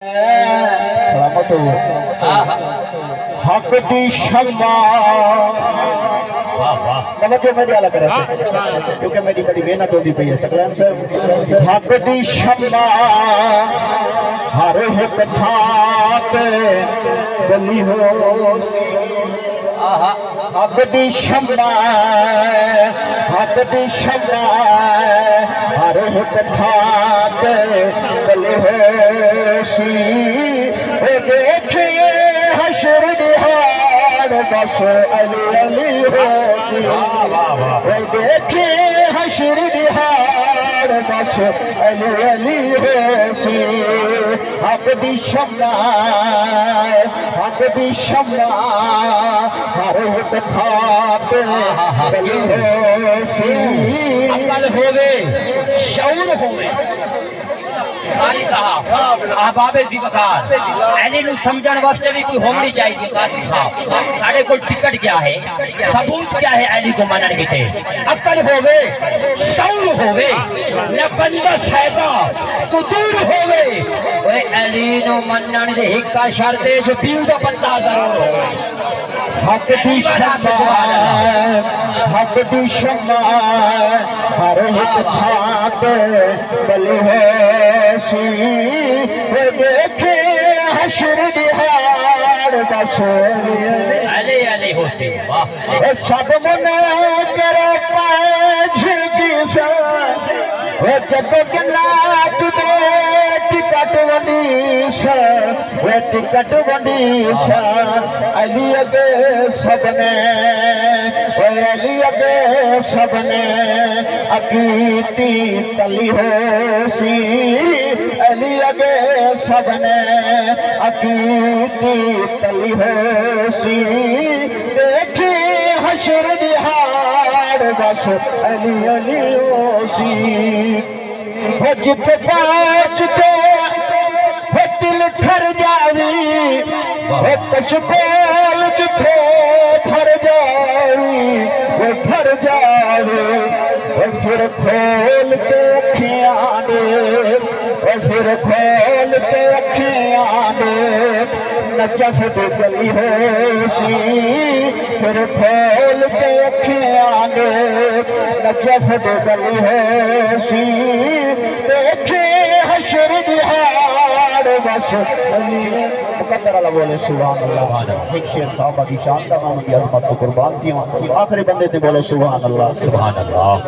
سلامت ہو حق دی شمع توجہ میری اعلیٰ کرے کیونکہ میری بڑی محنت ہوتی پئی ہے سکلین سے حق دی شمع ہر ایک تھان تے بلی ہو سی حق دی شمع ہر ایک تھان تے بلی ہو سی اے دیکھئے حشر دہاڑ بس علی علی ہوتی اے دیکھئے حشر دہاڑ بس علی علی ہوتی حق دی شمع ہر ایک تھان تے بلی ہوتی عقل ہوئے شعور ہوئے قاری صاحب احباب زیوکار اینی نو سمجھن واسطے بھی کوئی ہومڑی چاہیے قاری صاحب ساڑے کو ٹکٹ کیا ہے ثبوت کیا ہے اینی کو منن گیتے عقل ہوئے شعور ہوئے نہ بندہ شیطا تو دور ہوئے وہ اینی نو منن دے ہکا شرطے جو بیو دا بندہ ضرور ہوئے حق دی شمع ہر ایک تھان تے بلی ہوسی وہ دیکھے حشر دہاڑ بس علی علی ہوسی سب منے کرے پانچ کی سا وہ جب جنات دے ٹکٹ ونڈیشا وہ ٹکٹ ونڈیشا علی اگے سب نے وہ علی اگے سب نے عقیدی تلی ہوسی علی اگے سب نے عقیدی تلی ہوسی دیکھی حشر دہاڑ بس علی علی ہوسی وہ جت پہنچتے وہ دل ٹھر جاوی وہ کشکول جتھے بھر جاوی وہ بھر جاوی وہ پھر کھول کے اکھیاں دیکھ وہ پھر کھول کے اکھیاں دیکھ نجف دی گلی ہوسی پھر کھول کے اکھیاں دیکھ نجف دی گلی ہوسی دیکھے حشر دہاڑ بس مقدر اللہ بولے سبحان اللہ ایک شیر صحابہ کی شان تمام کی عظمت کو قربان کیا آخری بندے نے بولے سبحان اللہ سبحان اللہ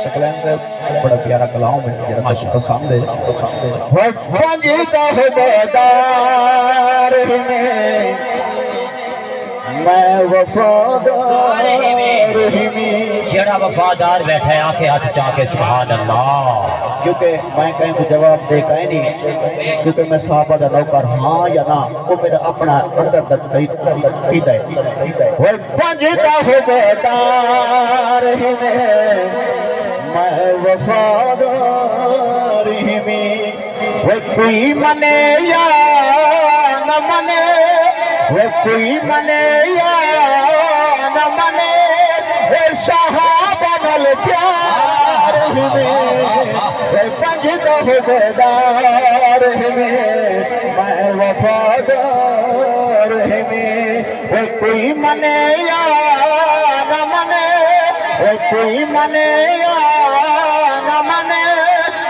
شکلین سے بڑا پیارا کلام ہے جنہا کو پسند ہے وجدہ بیدار میں وفادار جڑا وفادار بیٹھا ہے آنکھیں ہاتھ چاکے سبحان اللہ کیونکہ میں کہیں کو جواب دے کہیں نہیں کیونکہ میں صحابہ دا نوکر ہاں یا نا وہ میرا اپنا اندر تقید ہے وہ پنجدہ بیدار میں وفادار وہ کوئی منے یا نہ منے وہ کوئی منے یا نہ منے وہ صحابہ نل پیار وہ پنجدہ بیدار میں وفادار وہ کوئی منے یا نہ منے وہ کوئی منے یا نہ منے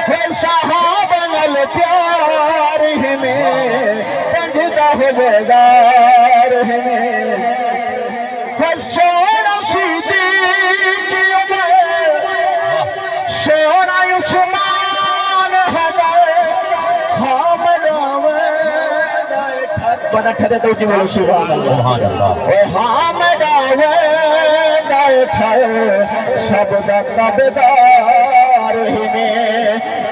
وہ صحابہ نل پیار پنجدہ بیدار وہ سونا صدیق عمر سونا عثمان حضر حامد بنا ٹھرے تو جی بولو سبحان اللہ اے حامد سب دا تابدار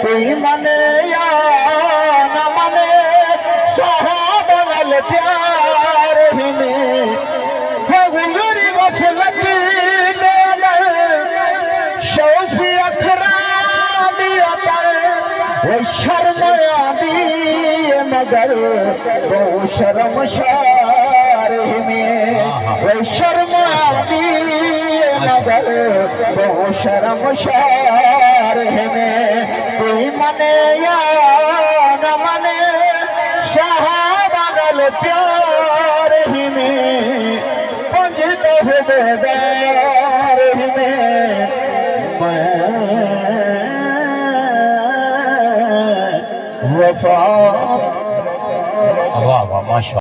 کوئی منے یا نہ منے صحابہ نل پیار گزری غفلت دے شوفی اکرانی اتر وہ شرم آدی مگر وہ شرم شار وہ شرم آدی مگر وہ شرم شار میں کوئی منے یا نہ منے صحابہ گل پیار ہی میں پنج تو بیدار ہی میں وفا واہ واہ ماشاء